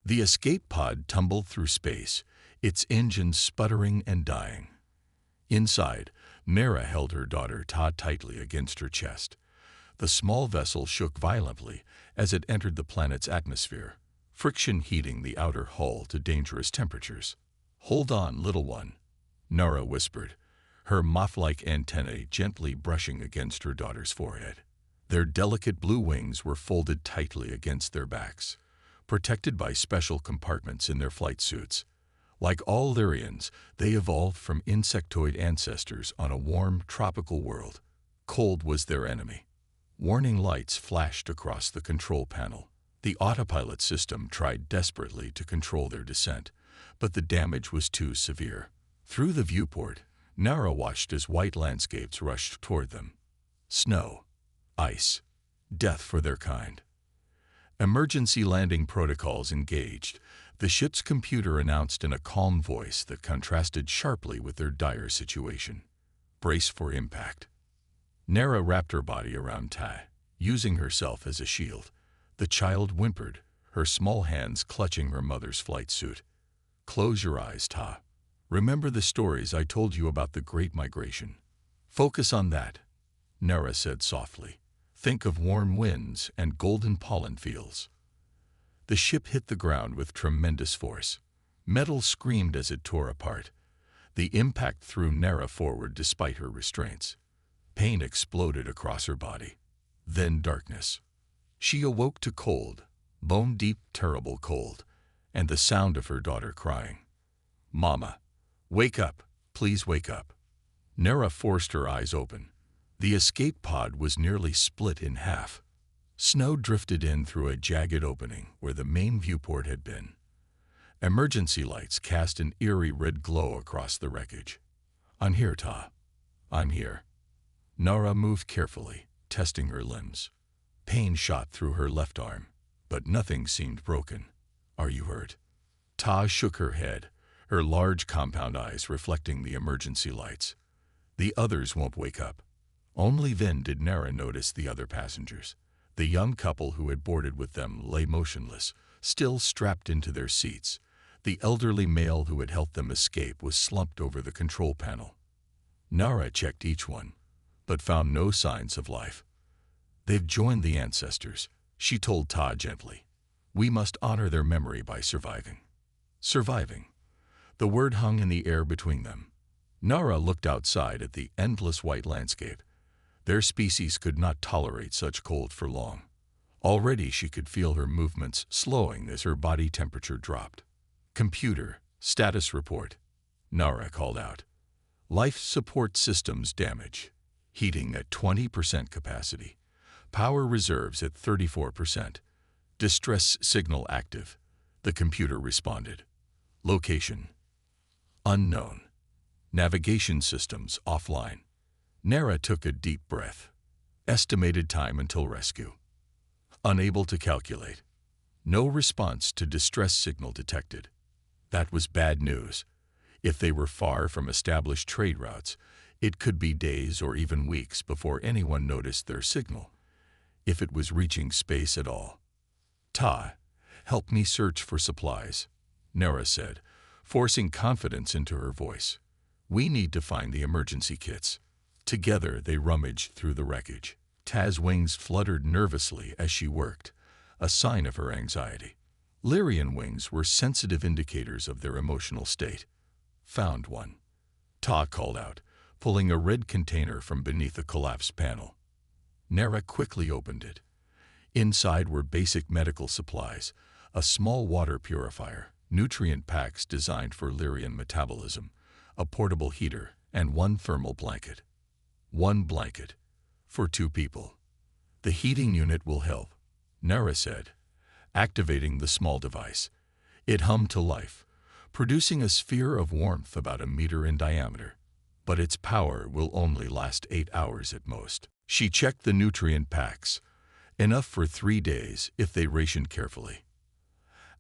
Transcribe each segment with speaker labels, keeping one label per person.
Speaker 1: The escape pod tumbled through space, its engines sputtering and dying. Inside, Mara held her daughter Ta tightly against her chest. The small vessel shook violently as it entered the planet's atmosphere, friction heating the outer hull to dangerous temperatures. "Hold on, little one," Nara whispered, her moth-like antennae gently brushing against her daughter's forehead. Their delicate blue wings were folded tightly against their backs, protected by special compartments in their flight suits. Like all Lyrians, they evolved from insectoid ancestors on a warm, tropical world. Cold was their enemy. Warning lights flashed across the control panel. The autopilot system tried desperately to control their descent, but the damage was too severe. Through the viewport, Nara watched as white landscapes rushed toward them. Snow, ice, death for their kind. Emergency landing protocols engaged. The ship's computer announced in a calm voice that contrasted sharply with their dire situation. "Brace for impact." Nara wrapped her body around Tai, using herself as a shield. The child whimpered, her small hands clutching her mother's flight suit. "Close your eyes, Ta. Remember the stories I told you about the Great Migration. Focus on that," Nara said softly. "Think of warm winds and golden pollen fields." The ship hit the ground with tremendous force. Metal screamed as it tore apart. The impact threw Nara forward despite her restraints. Pain exploded across her body. Then darkness. She awoke to cold, bone-deep, terrible cold, and the sound of her daughter crying. "Mama, wake up, please wake up." Nara forced her eyes open. The escape pod was nearly split in half. Snow drifted in through a jagged opening where the main viewport had been. Emergency lights cast an eerie red glow across the wreckage. "I'm here, Ta. I'm here." Nara moved carefully, testing her limbs. Pain shot through her left arm, but nothing seemed broken. "Are you hurt?" Ta shook her head, her large compound eyes reflecting the emergency lights. "The others won't wake up." Only then did Nara notice the other passengers. The young couple who had boarded with them lay motionless, still strapped into their seats. The elderly male who had helped them escape was slumped over the control panel. Nara checked each one, but found no signs of life. "They've joined the ancestors," she told Ta gently. "We must honor their memory by surviving." Surviving. The word hung in the air between them. Nara looked outside at the endless white landscape. Their species could not tolerate such cold for long. Already she could feel her movements slowing as her body temperature dropped. "Computer, status report," Nara called out. "Life support systems damage. Heating at 20% capacity. Power reserves at 34%. Distress signal active," the computer responded. "Location unknown. Navigation systems offline." Nara took a deep breath. Estimated time until rescue. Unable to calculate. No response to distress signal detected. That was bad news. If they were far from established trade routes, it could be days or even weeks before anyone noticed their signal, if it was reaching space at all. "Ta, help me search for supplies," Nara said, forcing confidence into her voice. "We need to find the emergency kits." Together they rummaged through the wreckage. Ta's wings fluttered nervously as she worked, a sign of her anxiety. Lyrian wings were sensitive indicators of their emotional state. "Found one," Ta called out, pulling a red container from beneath a collapsed panel. Nara quickly opened it. Inside were basic medical supplies, a small water purifier, nutrient packs designed for Lyrian metabolism, a portable heater, and one thermal blanket. One blanket for 2 people. "The heating unit will help," Nara said, activating the small device. It hummed to life, producing a sphere of warmth about 1 meter in diameter. But its power will only last 8 hours at most. She checked the nutrient packs, enough for 3 days if they rationed carefully.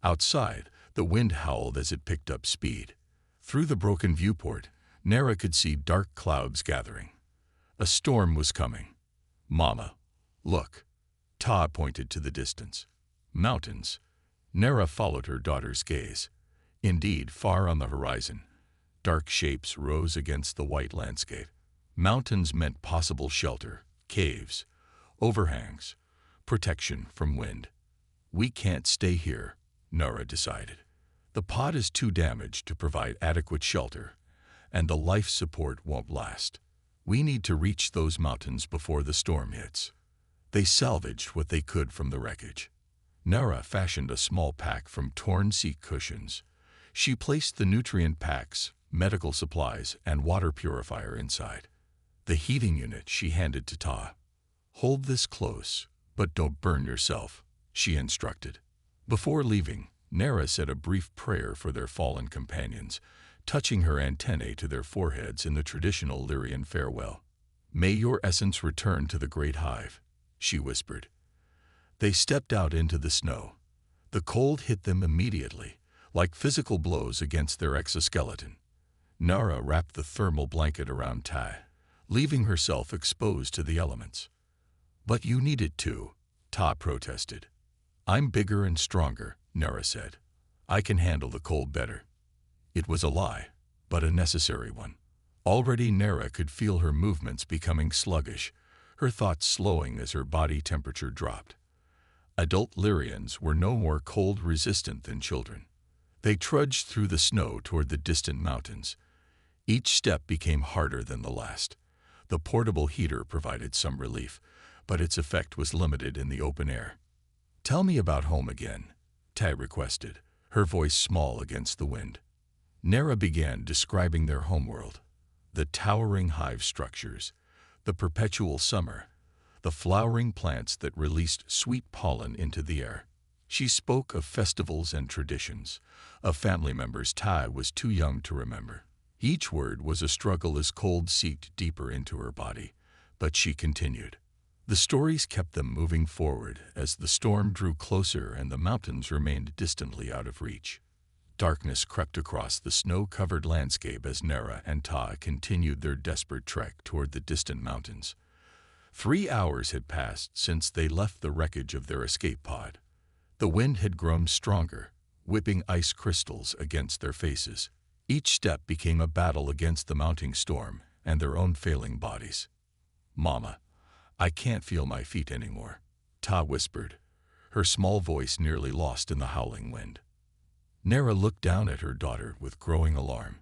Speaker 1: Outside, the wind howled as it picked up speed. Through the broken viewport, Nara could see dark clouds gathering. A storm was coming. "Mama, look." Ta pointed to the distance. "Mountains. Nera followed her daughter's gaze. Indeed, far on the horizon, dark shapes rose against the white landscape. Mountains meant possible shelter, caves, overhangs, protection from wind. We can't stay here, Nora decided. The pod is too damaged to provide adequate shelter, and the life support won't last. We need to reach those mountains before the storm hits. They salvaged what they could from the wreckage. Nara fashioned a small pack from torn seat cushions. She placed the nutrient packs, medical supplies, and water purifier inside. The heating unit she handed to Ta. Hold this close, but don't burn yourself, she instructed. Before leaving, Nara said a brief prayer for their fallen companions, touching her antennae to their foreheads in the traditional Lyrian farewell. May your essence return to the great hive, she whispered. They stepped out into the snow. The cold hit them immediately, like physical blows against their exoskeleton. Nara wrapped the thermal blanket around Tai, leaving herself exposed to the elements. But you needed to, Ta protested. I'm bigger and stronger, Nara said. I can handle the cold better. It was a lie, but a necessary one. Already Nara could feel her movements becoming sluggish, her thoughts slowing as her body temperature dropped. Adult Lyrians were no more cold-resistant than children. They trudged through the snow toward the distant mountains. Each step became harder than the last. The portable heater provided some relief, but its effect was limited in the open air. Tell me about home again, Tai requested, her voice small against the wind. Nara began describing their homeworld, the towering hive structures, the perpetual summer, the flowering plants that released sweet pollen into the air. She spoke of festivals and traditions, of family members Tai was too young to remember. Each word was a struggle as cold seeped deeper into her body, but she continued. The stories kept them moving forward as the storm drew closer and the mountains remained distantly out of reach. Darkness crept across the snow-covered landscape as Nara and Ta continued their desperate trek toward the distant mountains. 3 hours had passed since they left the wreckage of their escape pod. The wind had grown stronger, whipping ice crystals against their faces. Each step became a battle against the mounting storm and their own failing bodies. Mama, I can't feel my feet anymore, Ta whispered, her small voice nearly lost in the howling wind. Nara looked down at her daughter with growing alarm.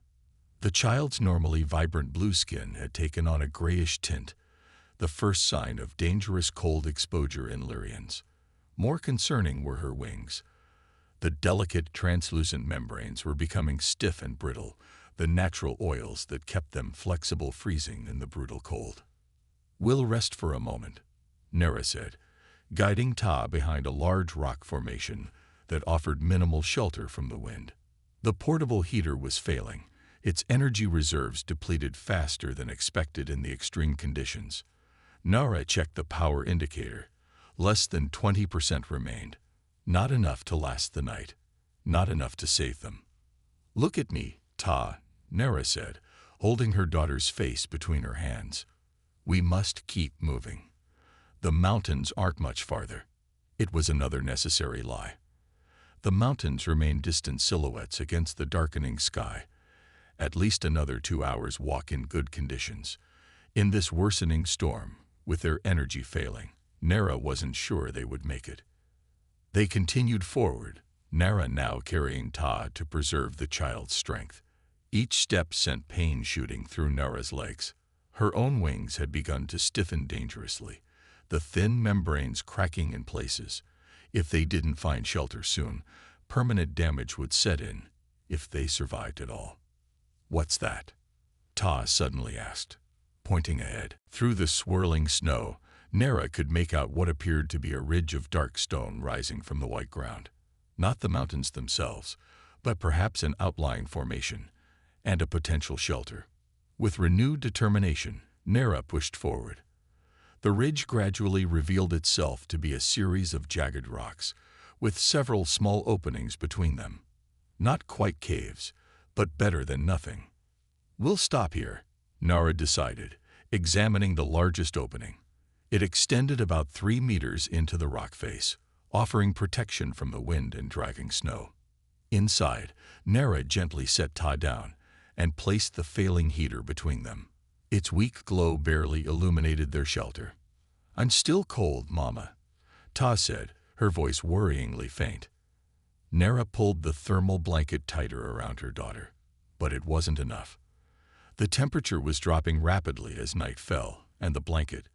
Speaker 1: The child's normally vibrant blue skin had taken on a grayish tint, the first sign of dangerous cold exposure in Lyrians. More concerning were her wings. The delicate, translucent membranes were becoming stiff and brittle, the natural oils that kept them flexible freezing in the brutal cold. We'll rest for a moment, Nara said, guiding Ta behind a large rock formation that offered minimal shelter from the wind. The portable heater was failing, its energy reserves depleted faster than expected in the extreme conditions. Nara checked the power indicator. Less than 20% remained. Not enough to last the night. Not enough to save them. Look at me, Ta, Nara said, holding her daughter's face between her hands. We must keep moving. The mountains aren't much farther. It was another necessary lie. The mountains remained distant silhouettes against the darkening sky. At least another 2 hours walk in good conditions. In this worsening storm, with their energy failing, Nara wasn't sure they would make it. They continued forward, Nara now carrying Ta to preserve the child's strength. Each step sent pain shooting through Nara's legs. Her own wings had begun to stiffen dangerously, the thin membranes cracking in places. If they didn't find shelter soon, permanent damage would set in, if they survived at all. What's that? Ta suddenly asked, pointing ahead. Through the swirling snow, Nara could make out what appeared to be a ridge of dark stone rising from the white ground. Not the mountains themselves, but perhaps an outlying formation, and a potential shelter. With renewed determination, Nara pushed forward. The ridge gradually revealed itself to be a series of jagged rocks, with several small openings between them. Not quite caves, but better than nothing. We'll stop here, Nara decided, examining the largest opening. It extended about 3 meters into the rock face, offering protection from the wind and driving snow. Inside, Nara gently set Ta down and placed the failing heater between them. Its weak glow barely illuminated their shelter. "I'm still cold, Mama," Ta said, her voice worryingly faint. Nara pulled the thermal blanket tighter around her daughter, but it wasn't enough. The temperature was dropping rapidly as night fell, and the blanket,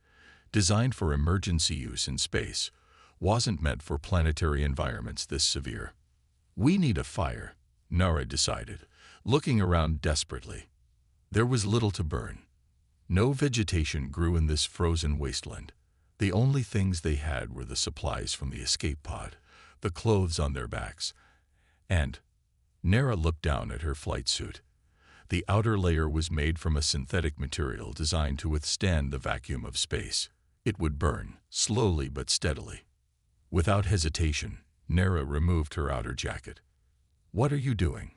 Speaker 1: designed for emergency use in space, wasn't meant for planetary environments this severe. "We need a fire," Nara decided, looking around desperately. There was little to burn. No vegetation grew in this frozen wasteland. The only things they had were the supplies from the escape pod, the clothes on their backs, and Nara looked down at her flight suit. The outer layer was made from a synthetic material designed to withstand the vacuum of space. It would burn, slowly but steadily. Without hesitation, Nara removed her outer jacket. "What are you doing?"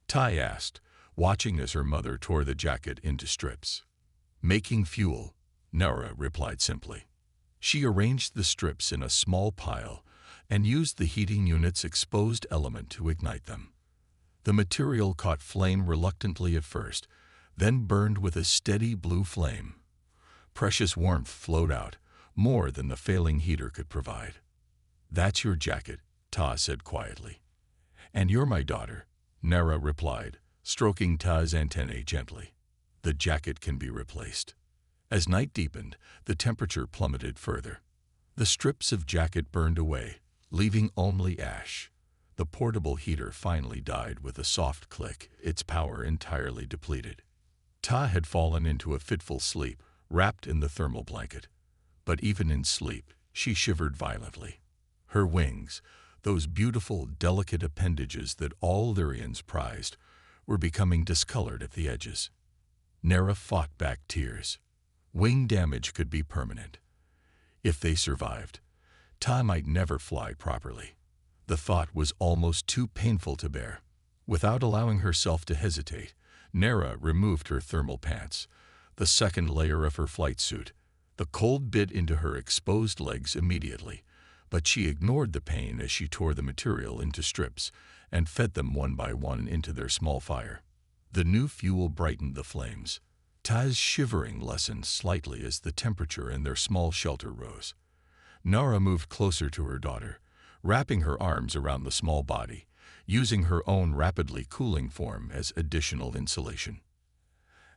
Speaker 1: Tai asked, watching as her mother tore the jacket into strips. "Making fuel," Nara replied simply. She arranged the strips in a small pile and used the heating unit's exposed element to ignite them. The material caught flame reluctantly at first, then burned with a steady blue flame. Precious warmth flowed out, more than the failing heater could provide. "That's your jacket," Ta said quietly. "And you're my daughter," Nara replied, stroking Ta's antennae gently. "The jacket can be replaced." As night deepened, the temperature plummeted further. The strips of jacket burned away, leaving only ash. The portable heater finally died with a soft click, its power entirely depleted. Ta had fallen into a fitful sleep, wrapped in the thermal blanket. But even in sleep, she shivered violently. Her wings, those beautiful, delicate appendages that all Lyrians prized, were becoming discolored at the edges. Nara fought back tears. Wing damage could be permanent. If they survived, Ta might never fly properly. The thought was almost too painful to bear. Without allowing herself to hesitate, Nara removed her thermal pants, the second layer of her flight suit. The cold bit into her exposed legs immediately, but she ignored the pain as she tore the material into strips and fed them one by one into their small fire. The new fuel brightened the flames. Ta's shivering lessened slightly as the temperature in their small shelter rose. Nara moved closer to her daughter, wrapping her arms around the small body, using her own rapidly cooling form as additional insulation.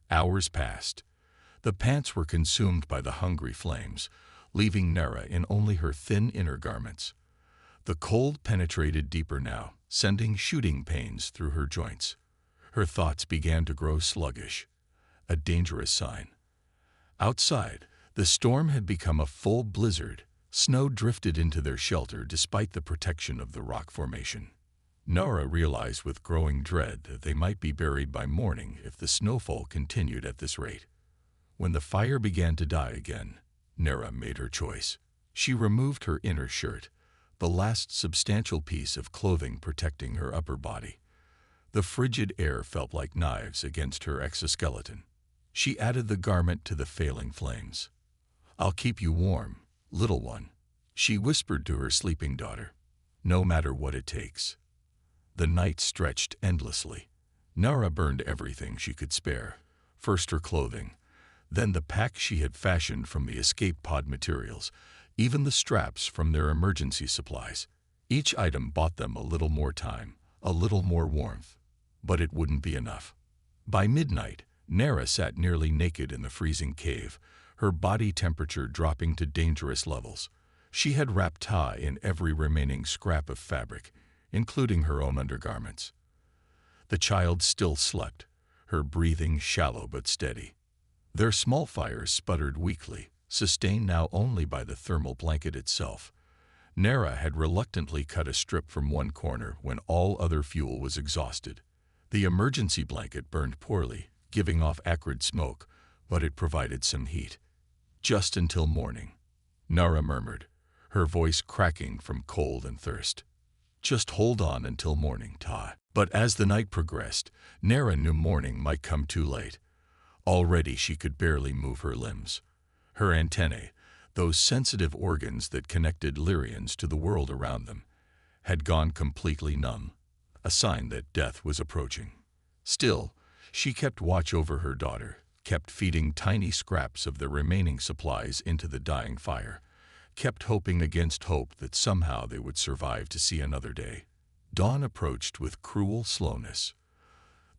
Speaker 1: Hours passed. The pants were consumed by the hungry flames, leaving Nara in only her thin inner garments. The cold penetrated deeper now, sending shooting pains through her joints. Her thoughts began to grow sluggish, a dangerous sign. Outside, the storm had become a full blizzard. Snow drifted into their shelter despite the protection of the rock formation. Nara realized with growing dread that they might be buried by morning if the snowfall continued at this rate. When the fire began to die again, Nara made her choice. She removed her inner shirt, the last substantial piece of clothing protecting her upper body. The frigid air felt like knives against her exoskeleton. She added the garment to the failing flames. "I'll keep you warm, little one," she whispered to her sleeping daughter, "no matter what it takes." The night stretched endlessly. Nara burned everything she could spare, first her clothing, then the pack she had fashioned from the escape pod materials, even the straps from their emergency supplies. Each item bought them a little more time, a little more warmth, but it wouldn't be enough. By midnight, Nara sat nearly naked in the freezing cave, her body temperature dropping to dangerous levels. She had wrapped Ta in every remaining scrap of fabric, including her own undergarments. The child still slept, her breathing shallow but steady. Their small fires sputtered weakly, sustained now only by the thermal blanket itself. Nara had reluctantly cut a strip from one corner when all other fuel was exhausted. The emergency blanket burned poorly, giving off acrid smoke, but it provided some heat. "Just until morning," Nara murmured, her voice cracking from cold and thirst. "Just hold on until morning, Ta." But as the night progressed, Nara knew morning might come too late. Already she could barely move her limbs. Her antennae, Those sensitive organs that connected Lyrians to the world around them had gone completely numb, a sign that death was approaching. Still, she kept watch over her daughter, kept feeding tiny scraps of the remaining supplies into the dying fire, kept hoping against hope that somehow they would survive to see another day. Dawn approached with cruel slowness.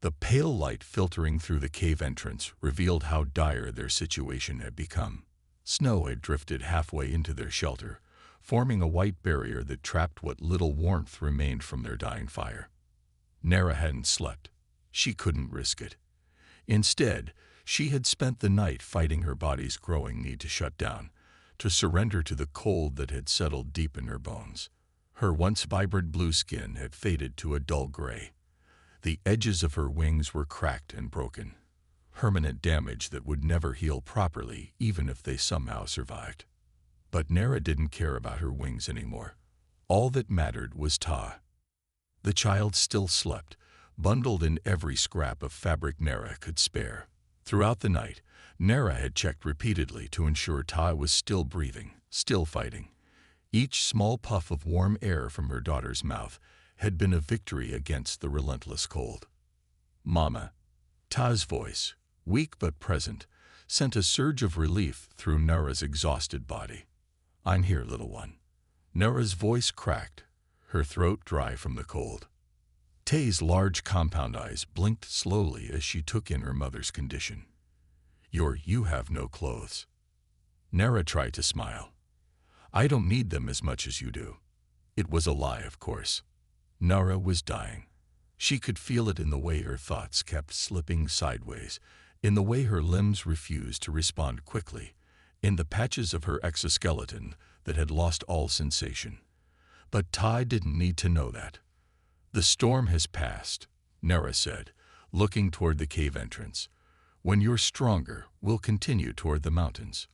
Speaker 1: The pale light filtering through the cave entrance revealed how dire their situation had become. Snow had drifted halfway into their shelter, forming a white barrier that trapped what little warmth remained from their dying fire. Nera hadn't slept. She couldn't risk it. Instead, she had spent the night fighting her body's growing need to shut down, to surrender to the cold that had settled deep in her bones. Her once vibrant blue skin had faded to a dull gray. The edges of her wings were cracked and broken, permanent damage that would never heal properly even if they somehow survived. But Nera didn't care about her wings anymore. All that mattered was Ta. The child still slept, bundled in every scrap of fabric Nera could spare. Throughout the night, Nera had checked repeatedly to ensure Ta was still breathing, still fighting. Each small puff of warm air from her daughter's mouth had been a victory against the relentless cold. "Mama." Ta's voice, weak but present, sent a surge of relief through Nera's exhausted body. "I'm here, little one." Nera's voice cracked, her throat dry from the cold. Tay's large compound eyes blinked slowly as she took in her mother's condition. You have no clothes." Nera tried to smile. "I don't need them as much as you do." It was a lie, of course. Nera was dying. She could feel it in the way her thoughts kept slipping sideways, in the way her limbs refused to respond quickly, in the patches of her exoskeleton that had lost all sensation. But Tai didn't need to know that. "The storm has passed," Nera said, looking toward the cave entrance. "When you're stronger, we'll continue toward the mountains."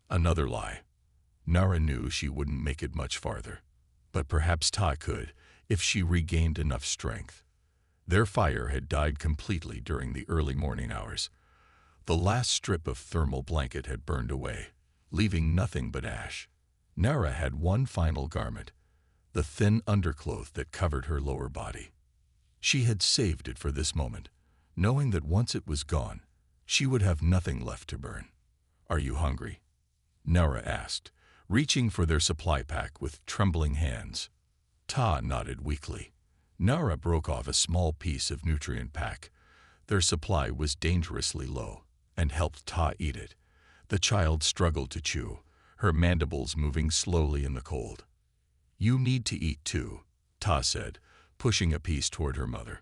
Speaker 1: Another lie. Nera knew she wouldn't make it much farther. But perhaps Ta could, if she regained enough strength. Their fire had died completely during the early morning hours. The last strip of thermal blanket had burned away, leaving nothing but ash. Nera had one final garment, the thin undercloth that covered her lower body. She had saved it for this moment, knowing that once it was gone, she would have nothing left to burn. "Are you hungry?" Nera asked, reaching for their supply pack with trembling hands. Ta nodded weakly. Nera broke off a small piece of nutrient pack. Their supply was dangerously low, and helped Ta eat it. The child struggled to chew, her mandibles moving slowly in the cold. "You need to eat too," Ta said, pushing a piece toward her mother.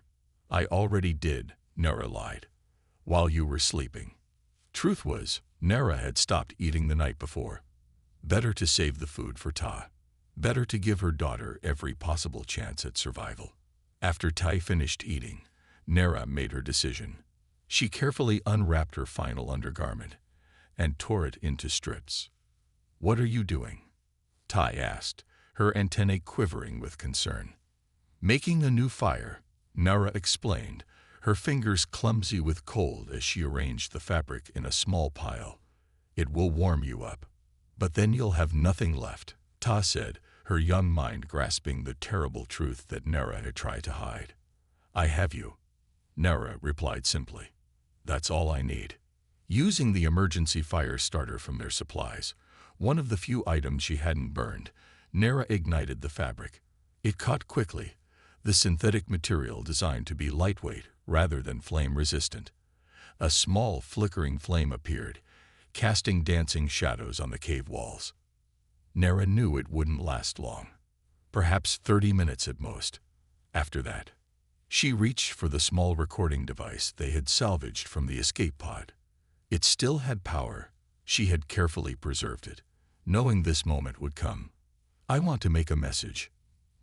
Speaker 1: "I already did," Nera lied, "while you were sleeping." Truth was, Nera had stopped eating the night before. Better to save the food for Ta. Better to give her daughter every possible chance at survival. After Tai finished eating, Nera made her decision. She carefully unwrapped her final undergarment and tore it into strips. "What are you doing?" Tai asked, her antennae quivering with concern. "Making a new fire," Nera explained, her fingers clumsy with cold as she arranged the fabric in a small pile. "It will warm you up. But then you'll have nothing left," Ta said, her young mind grasping the terrible truth that Nera had tried to hide. "I have you," Nera replied simply. "That's all I need." Using the emergency fire starter from their supplies, one of the few items she hadn't burned, Nera ignited the fabric. It caught quickly, the synthetic material designed to be lightweight rather than flame-resistant. A small, flickering flame appeared, casting dancing shadows on the cave walls. Nera knew it wouldn't last long, perhaps 30 minutes at most. After that, she reached for the small recording device they had salvaged from the escape pod. It still had power. She had carefully preserved it, knowing this moment would come. "I want to make a message,"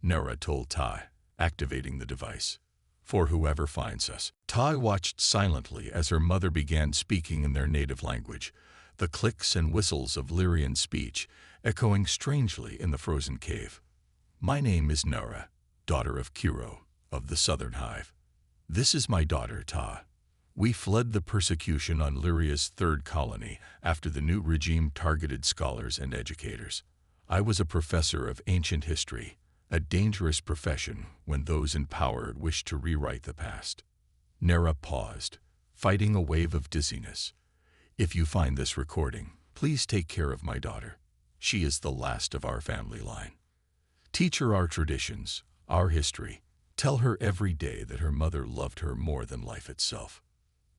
Speaker 1: Nera told Tai, activating the device. "For whoever finds us." Tai watched silently as her mother began speaking in their native language, the clicks and whistles of Lyrian speech echoing strangely in the frozen cave. "My name is Nera, daughter of Kiro, of the Southern Hive. This is my daughter, Ta. We fled the persecution on Lyria's third colony after the new regime targeted scholars and educators. I was a professor of ancient history, a dangerous profession when those in power wished to rewrite the past. Nera paused, fighting a wave of dizziness. If you find this recording, please take care of my daughter. She is the last of our family line. Teach her our traditions, our history. Tell her every day that her mother loved her more than life itself.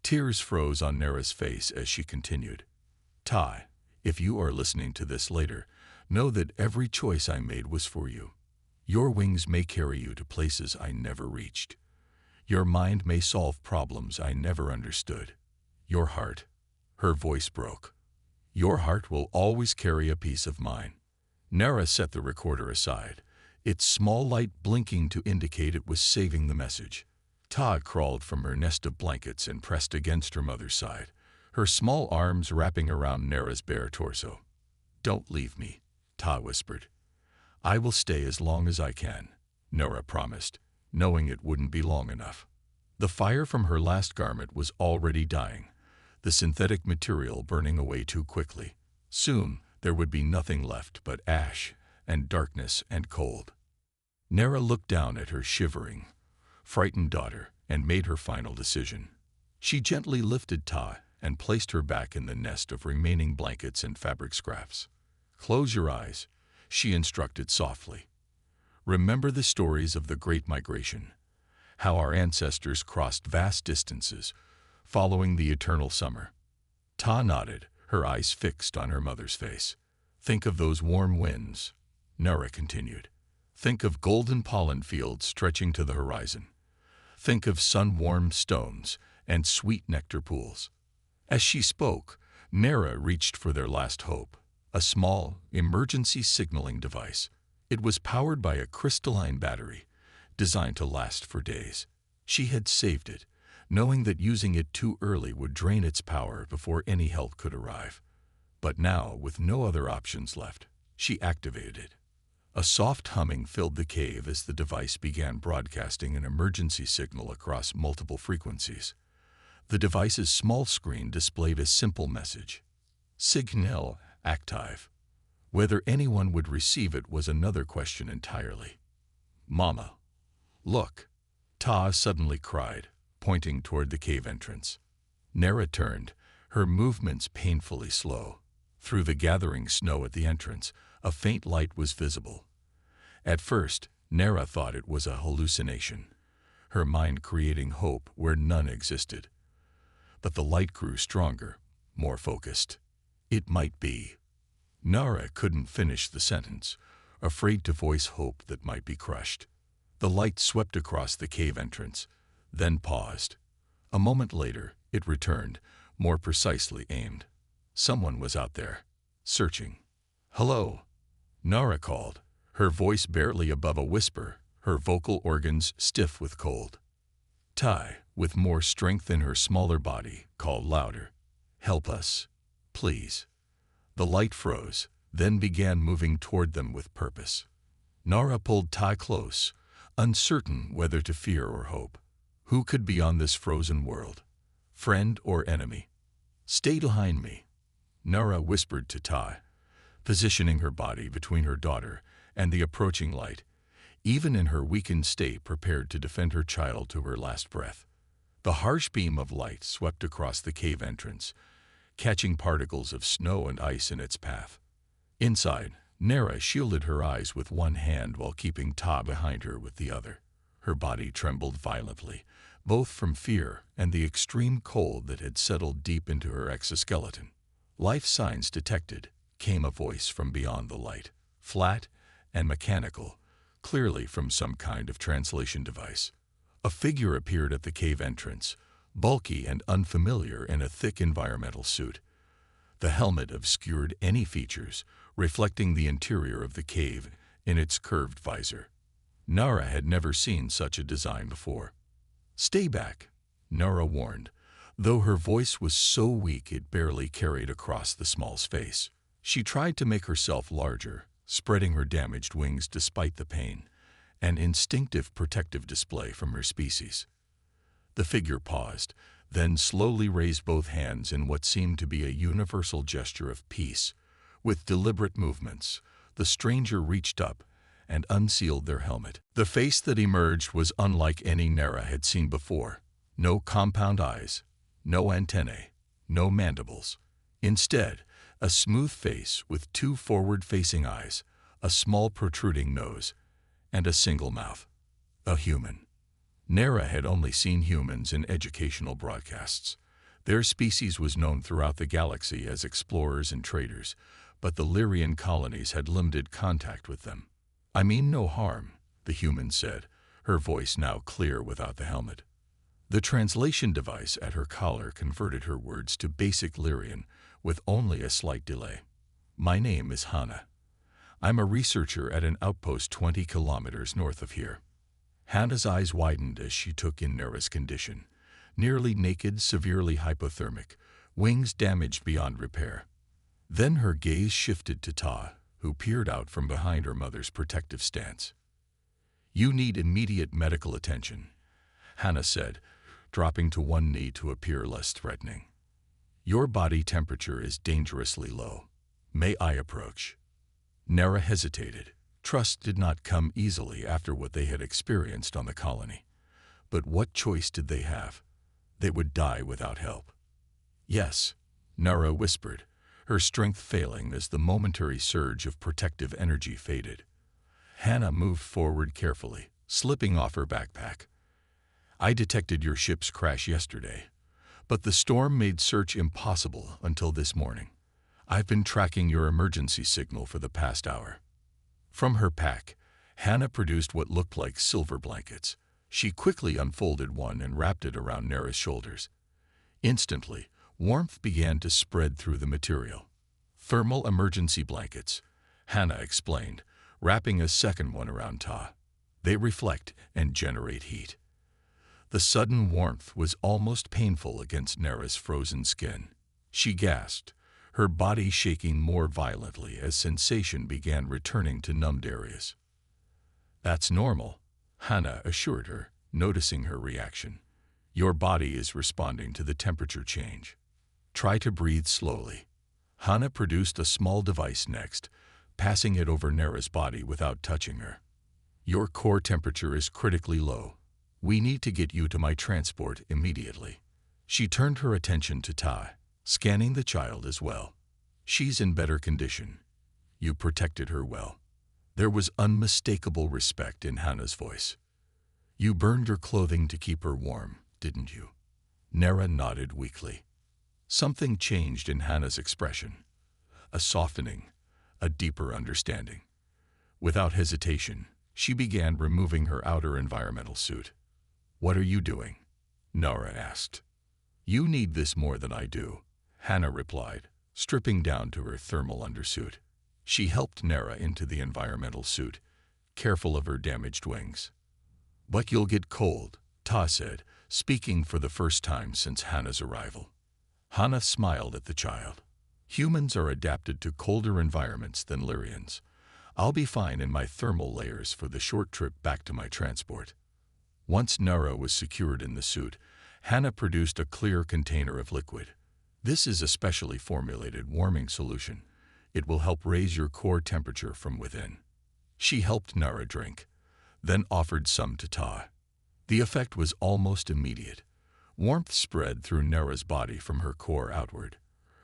Speaker 1: Tears froze on Nera's face as she continued. Tai, if you are listening to this later, know that every choice I made was for you. Your wings may carry you to places I never reached. Your mind may solve problems I never understood. Your heart, her voice broke. Your heart will always carry a piece of mine. Nera set the recorder aside, its small light blinking to indicate it was saving the message. Ta crawled from her nest of blankets and pressed against her mother's side, her small arms wrapping around Nera's bare torso. Don't leave me, Ta whispered. I will stay as long as I can, Nera promised, knowing it wouldn't be long enough. The fire from her last garment was already dying, the synthetic material burning away too quickly. Soon, there would be nothing left but ash and darkness and cold. Nera looked down at her shivering, frightened daughter and made her final decision. She gently lifted Ta and placed her back in the nest of remaining blankets and fabric scraps. Close your eyes, she instructed softly. Remember the stories of the Great Migration, how our ancestors crossed vast distances, following the eternal summer. Ta nodded, her eyes fixed on her mother's face. Think of those warm winds, Nera continued. Think of golden pollen fields stretching to the horizon. Think of sun-warmed stones and sweet nectar pools. As she spoke, Nera reached for their last hope, a small, emergency signaling device. It was powered by a crystalline battery, designed to last for days. She had saved it, knowing that using it too early would drain its power before any help could arrive. But now, with no other options left, she activated it. A soft humming filled the cave as the device began broadcasting an emergency signal across multiple frequencies. The device's small screen displayed a simple message: Signal active. Whether anyone would receive it was another question entirely. Mama, look, Ta suddenly cried, pointing toward the cave entrance. Nera turned, her movements painfully slow. Through the gathering snow at the entrance, a faint light was visible. At first, Nera thought it was a hallucination, her mind creating hope where none existed. But the light grew stronger, more focused. It might be. Nera couldn't finish the sentence, afraid to voice hope that might be crushed. The light swept across the cave entrance, then paused. A moment later, it returned, more precisely aimed. Someone was out there, searching. Hello, Nera called, her voice barely above a whisper, her vocal organs stiff with cold. Tai, with more strength in her smaller body, called louder. Help us, please. The light froze, then began moving toward them with purpose. Nara pulled Tai close, uncertain whether to fear or hope. Who could be on this frozen world? Friend or enemy? Stay behind me, Nara whispered to Tai, positioning her body between her daughter and the approaching light, even in her weakened state prepared to defend her child to her last breath. The harsh beam of light swept across the cave entrance, catching particles of snow and ice in its path. Inside, Nera shielded her eyes with one hand while keeping Ta behind her with the other. Her body trembled violently, both from fear and the extreme cold that had settled deep into her exoskeleton. Life signs detected, came a voice from beyond the light, flat and mechanical, clearly from some kind of translation device. A figure appeared at the cave entrance, bulky and unfamiliar in a thick environmental suit. The helmet obscured any features, reflecting the interior of the cave in its curved visor. Nara had never seen such a design before. Stay back, Nara warned, though her voice was so weak it barely carried across the small space. She tried to make herself larger, spreading her damaged wings despite the pain, an instinctive protective display from her species. The figure paused, then slowly raised both hands in what seemed to be a universal gesture of peace. With deliberate movements, the stranger reached up and unsealed their helmet. The face that emerged was unlike any Nera had seen before. No compound eyes, no antennae, no mandibles. Instead, a smooth face with two forward-facing eyes, a small protruding nose, and a single mouth. A human. Nera had only seen humans in educational broadcasts. Their species was known throughout the galaxy as explorers and traders, but the Lyrian colonies had limited contact with them. "I mean no harm," the human said, her voice now clear without the helmet. The translation device at her collar converted her words to basic Lyrian with only a slight delay. "My name is Hannah. I'm a researcher at an outpost 20 kilometers north of here." Hannah's eyes widened as she took in Nera's condition. Nearly naked, severely hypothermic, wings damaged beyond repair. Then her gaze shifted to Ta, who peered out from behind her mother's protective stance. "You need immediate medical attention," Hannah said, dropping to one knee to appear less threatening. "Your body temperature is dangerously low. May I approach?" Nera hesitated. Trust did not come easily after what they had experienced on the colony. But what choice did they have? They would die without help. "Yes," Nera whispered, her strength failing as the momentary surge of protective energy faded. Hannah moved forward carefully, slipping off her backpack. "I detected your ship's crash yesterday, but the storm made search impossible until this morning. I've been tracking your emergency signal for the past hour." From her pack, Hannah produced what looked like silver blankets. She quickly unfolded one and wrapped it around Nera's shoulders. Instantly, warmth began to spread through the material. "Thermal emergency blankets," Hannah explained, wrapping a second one around Ta. "They reflect and generate heat." The sudden warmth was almost painful against Nera's frozen skin. She gasped, her body shaking more violently as sensation began returning to numbed areas. "That's normal," Hannah assured her, noticing her reaction. "Your body is responding to the temperature change. Try to breathe slowly." Hannah produced a small device next, passing it over Nera's body without touching her. "Your core temperature is critically low. We need to get you to my transport immediately." She turned her attention to Ta, scanning the child as well. "She's in better condition. You protected her well." There was unmistakable respect in Hannah's voice. "You burned your clothing to keep her warm, didn't you?" Nera nodded weakly. Something changed in Hannah's expression. A softening, a deeper understanding. Without hesitation, she began removing her outer environmental suit. "What are you doing?" Nera asked. "You need this more than I do," Hannah replied, stripping down to her thermal undersuit. She helped Nera into the environmental suit, careful of her damaged wings. "But you'll get cold," Ta said, speaking for the first time since Hannah's arrival. Hannah smiled at the child. "Humans are adapted to colder environments than Lyrians. I'll be fine in my thermal layers for the short trip back to my transport." Once Nera was secured in the suit, Hannah produced a clear container of liquid. "This is a specially formulated warming solution. It will help raise your core temperature from within." She helped Nera drink, then offered some to Ta. The effect was almost immediate. Warmth spread through Nera's body from her core outward.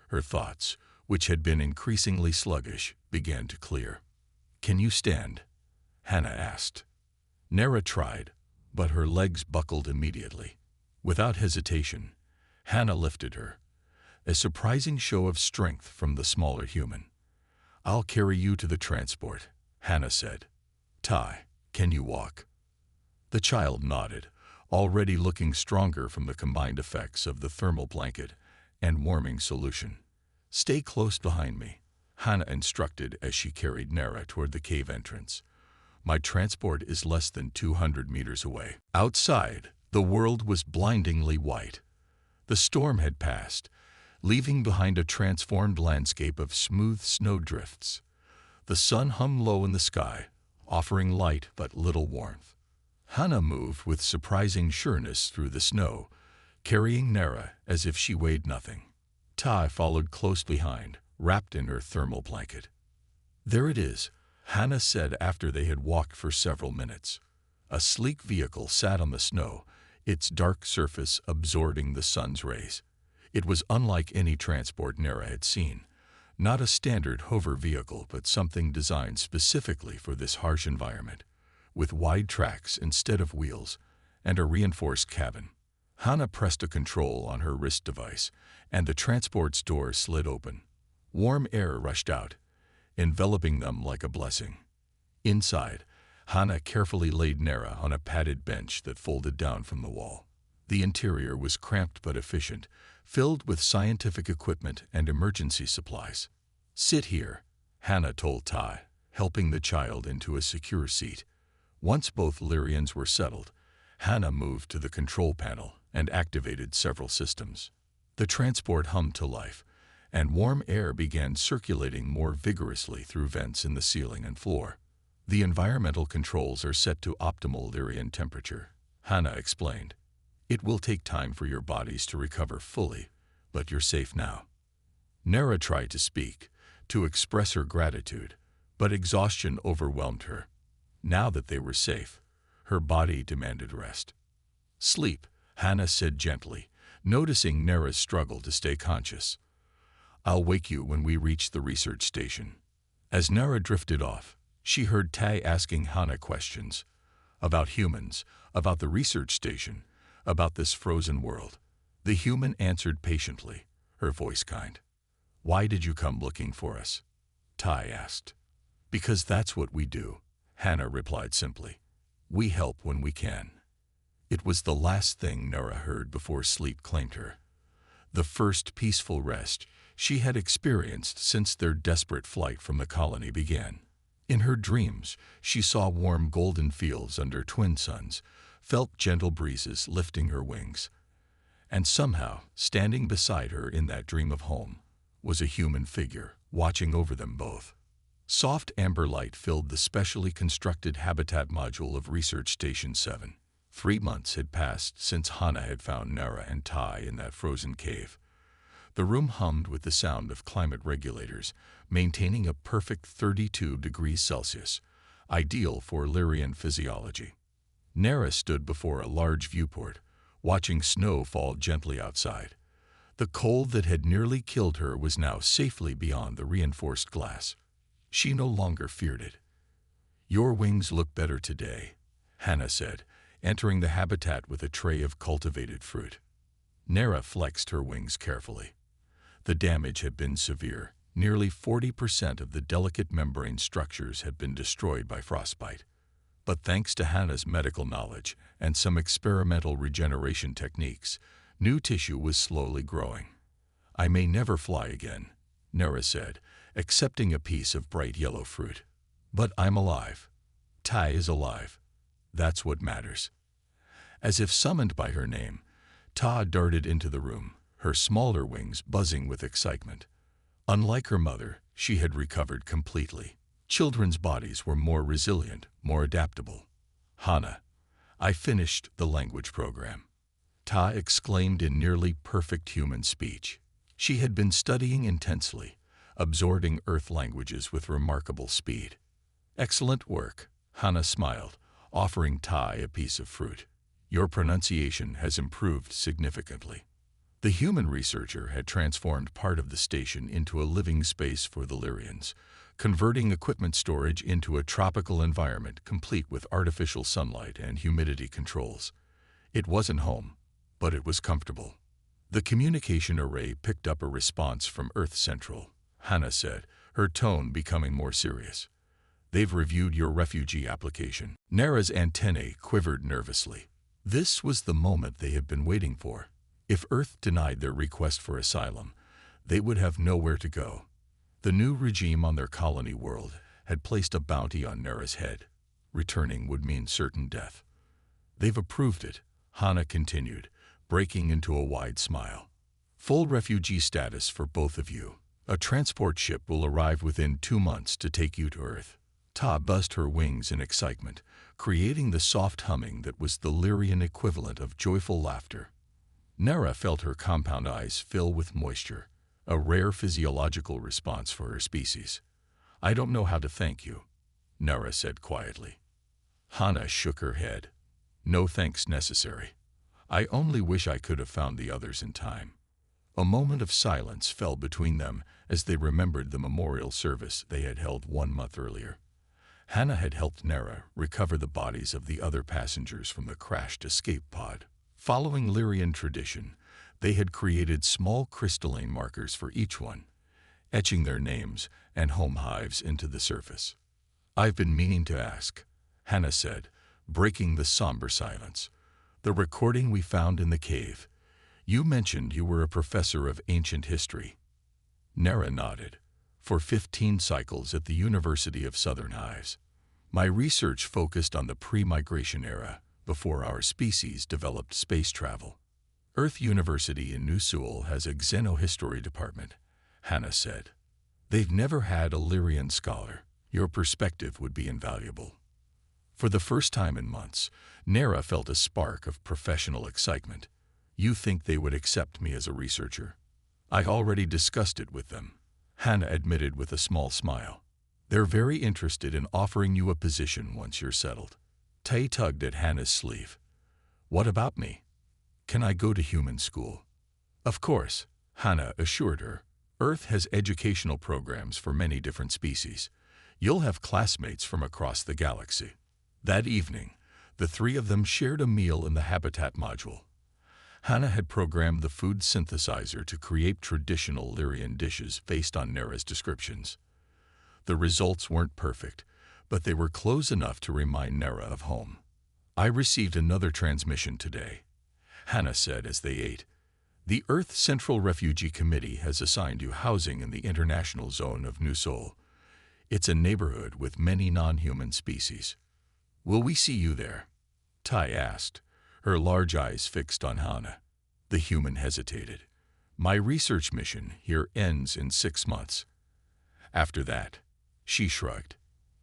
Speaker 1: Her thoughts, which had been increasingly sluggish, began to clear. "Can you stand?" Hannah asked. Nera tried, but her legs buckled immediately. Without hesitation, Hannah lifted her, a surprising show of strength from the smaller human. "I'll carry you to the transport," Hannah said. "Ta, can you walk?" The child nodded, already looking stronger from the combined effects of the thermal blanket and warming solution. "Stay close behind me," Hannah instructed as she carried Nera toward the cave entrance. "My transport is less than 200 meters away." Outside, the world was blindingly white. The storm had passed, leaving behind a transformed landscape of smooth snowdrifts. The sun hung low in the sky, offering light but little warmth. Hannah moved with surprising sureness through the snow, carrying Nera as if she weighed nothing. Tai followed close behind, wrapped in her thermal blanket. "There it is," Hannah said after they had walked for several minutes. A sleek vehicle sat on the snow, its dark surface absorbing the sun's rays. It was unlike any transport Nera had seen. Not a standard hover vehicle, but something designed specifically for this harsh environment, with wide tracks instead of wheels, and a reinforced cabin. Hannah pressed a control on her wrist device, and the transport's door slid open. Warm air rushed out, enveloping them like a blessing. Inside, Hannah carefully laid Nera on a padded bench that folded down from the wall. The interior was cramped but efficient, filled with scientific equipment and emergency supplies. "Sit here," Hannah told Tai, helping the child into a secure seat. Once both Lyrians were settled, Hannah moved to the control panel and activated several systems. The transport hummed to life, and warm air began circulating more vigorously through vents in the ceiling and floor. "The environmental controls are set to optimal Lyrian temperature," Hannah explained. "It will take time for your bodies to recover fully, but you're safe now." Nera tried to speak, to express her gratitude, but exhaustion overwhelmed her. Now that they were safe, her body demanded rest. "Sleep," Hannah said gently, noticing Nera's struggle to stay conscious. "I'll wake you when we reach the research station." As Nera drifted off, she heard Tai asking Hannah questions about humans, about the research station, about this frozen world. The human answered patiently, her voice kind. "Why did you come looking for us?" Tai asked. "Because that's what we do," Hannah replied simply. "We help when we can." It was the last thing Nera heard before sleep claimed her. The first peaceful rest she had experienced since their desperate flight from the colony began. In her dreams, she saw warm golden fields under twin suns, felt gentle breezes lifting her wings. And somehow, standing beside her in that dream of home, was a human figure, watching over them both. Soft amber light filled the specially constructed habitat module of Research Station 7. 3 months had passed since Hannah had found Nera and Tai in that frozen cave. The room hummed with the sound of climate regulators, maintaining a perfect 32 degrees Celsius, ideal for Lyrian physiology. Nera stood before a large viewport, watching snow fall gently outside. The cold that had nearly killed her was now safely beyond the reinforced glass. She no longer feared it. "Your wings look better today," Hannah said, entering the habitat with a tray of cultivated fruit. Nera flexed her wings carefully. The damage had been severe. Nearly 40% of the delicate membrane structures had been destroyed by frostbite. But thanks to Hannah's medical knowledge and some experimental regeneration techniques, new tissue was slowly growing. "I may never fly again," Nera said, accepting a piece of bright yellow fruit. "But I'm alive. Tai is alive. That's what matters." As if summoned by her name, Ta darted into the room, her smaller wings buzzing with excitement. Unlike her mother, she had recovered completely. Children's bodies were more resilient, more adaptable. "Hannah, I finished the language program," Ta exclaimed in nearly perfect human speech. She had been studying intensely, absorbing Earth languages with remarkable speed. "Excellent work," Hannah smiled, offering Tai a piece of fruit. "Your pronunciation has improved significantly." The human researcher had transformed part of the station into a living space for the Lyrians, converting equipment storage into a tropical environment complete with artificial sunlight and humidity controls. It wasn't home, but it was comfortable. The communication array picked up a response from Earth Central, Hannah said, her tone becoming more serious. "They've reviewed your refugee application." Nera's antennae quivered nervously. This was the moment they had been waiting for. If Earth denied their request for asylum, they would have nowhere to go. The new regime on their colony world had placed a bounty on Nera's head. Returning would mean certain death. "They've approved it," Hannah continued, breaking into a wide smile. "Full refugee status for both of you. A transport ship will arrive within 2 months to take you to Earth." Ta buzzed her wings in excitement, creating the soft humming that was the Lyrian equivalent of joyful laughter. Nara felt her compound eyes fill with moisture, a rare physiological response for her species. "I don't know how to thank you," Nara said quietly. Hana shook her head. "No thanks necessary. I only wish I could have found the others in time." A moment of silence fell between them as they remembered the memorial service they had held 1 month earlier. Hana had helped Nara recover the bodies of the other passengers from the crashed escape pod. Following Lyrian tradition, they had created small crystalline markers for each one, etching their names and home hives into the surface. "I've been meaning to ask," Hana said, breaking the somber silence. "The recording we found in the cave. You mentioned you were a professor of ancient history." Nara nodded. "For 15 cycles at the University of Southern Hives. My research focused on the pre-migration era, before our species developed space travel. Earth University in New Seoul has a xenohistory department," Hana said. "They've never had a Lyrian scholar. Your perspective would be invaluable." For the first time in months, Nara felt a spark of professional excitement. "You think they would accept me as a researcher?" "I already discussed it with them," Hana admitted with a small smile. "They're very interested in offering you a position once you're settled." Tay tugged at Hana's sleeve. "What about me? Can I go to human school?" "Of course," Hana assured her. "Earth has educational programs for many different species. You'll have classmates from across the galaxy." That evening, the three of them shared a meal in the habitat module. Hana had programmed the food synthesizer to create traditional Lyrian dishes based on Nara's descriptions. The results weren't perfect, but they were close enough to remind Nara of home. "I received another transmission today," Hana said as they ate. "The Earth Central Refugee Committee has assigned you housing in the international zone of New Seoul. It's a neighborhood with many non-human species. Will we see you there?" Tai asked, her large eyes fixed on Hana. The human hesitated. "My research mission here ends in 6 months. After that," she shrugged,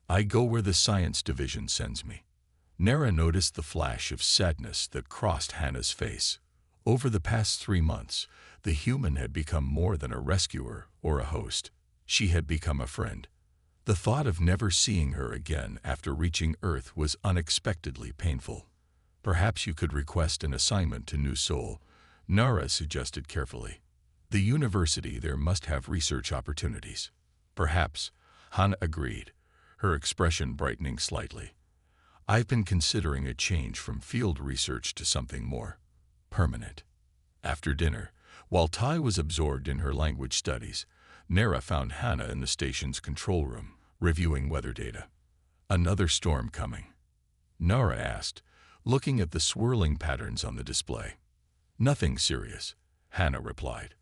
Speaker 1: "I go where the science division sends me." Nara noticed the flash of sadness that crossed Hana's face. Over the past 3 months, the human had become more than a rescuer or a host. She had become a friend. The thought of never seeing her again after reaching Earth was unexpectedly painful. "Perhaps you could request an assignment to New Seoul," Nara suggested carefully. "The university there must have research opportunities." "Perhaps," Hana agreed, her expression brightening slightly. "I've been considering a change from field research to something more permanent." After dinner, while Tai was absorbed in her language studies, Nara found Hana in the station's control room, reviewing weather data. "Another storm coming?" Nara asked, looking at the swirling patterns on the display. "Nothing serious," Hana replied.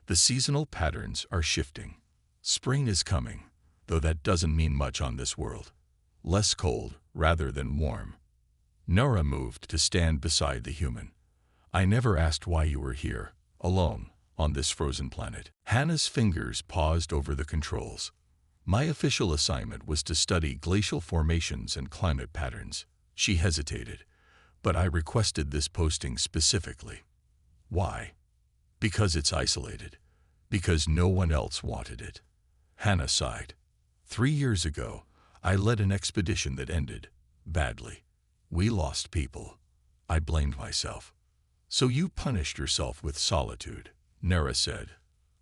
Speaker 1: "The seasonal patterns are shifting. Spring is coming, though that doesn't mean much on this world. Less cold rather than warm." Nara moved to stand beside the human. "I never asked why you were here, alone, on this frozen planet." Hana's fingers paused over the controls. "My official assignment was to study glacial formations and climate patterns." She hesitated, "but I requested this posting specifically." "Why?" "Because it's isolated. Because no one else wanted it." Hana sighed. 3 years ago, I led an expedition that ended badly. We lost people. I blamed myself." "So you punished yourself with solitude," Nara said,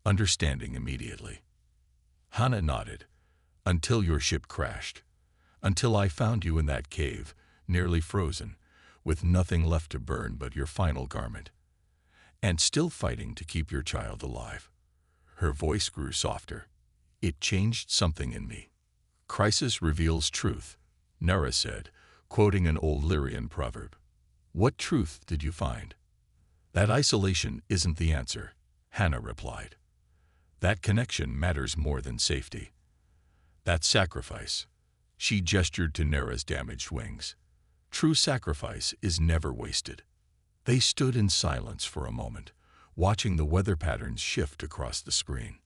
Speaker 1: understanding immediately. Hana nodded. "Until your ship crashed. Until I found you in that cave, nearly frozen, with nothing left to burn but your final garment. And still fighting to keep your child alive." Her voice grew softer. "It changed something in me." "Crisis reveals truth," Nara said, quoting an old Lyrian proverb. "What truth did you find?" "That isolation isn't the answer," Hana replied. "That connection matters more than safety. That sacrifice." She gestured to Nara's damaged wings. "True sacrifice is never wasted." They stood in silence for a moment, watching the weather patterns shift across the screen.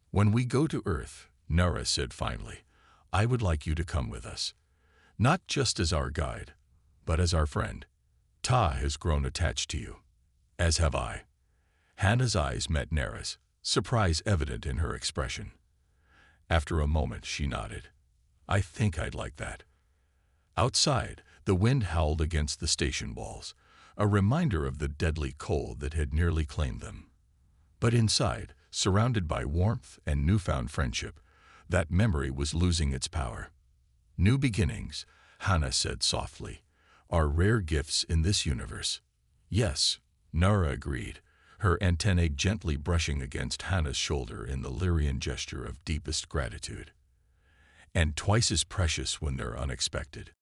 Speaker 1: "When we go to Earth," Nara said finally, "I would like you to come with us. Not just as our guide, but as our friend. Ta has grown attached to you." As have I. Hannah's eyes met Nara's, surprise evident in her expression. After a moment, she nodded. I think I'd like that. Outside, the wind howled against the station walls, a reminder of the deadly cold that had nearly claimed them. But inside, surrounded by warmth and newfound friendship, that memory was losing its power. New beginnings, Hannah said softly, are rare gifts in this universe. Yes, Nara agreed, her antennae gently brushing against Hannah's shoulder in the Lyrian gesture of deepest gratitude. And twice as precious when they're unexpected.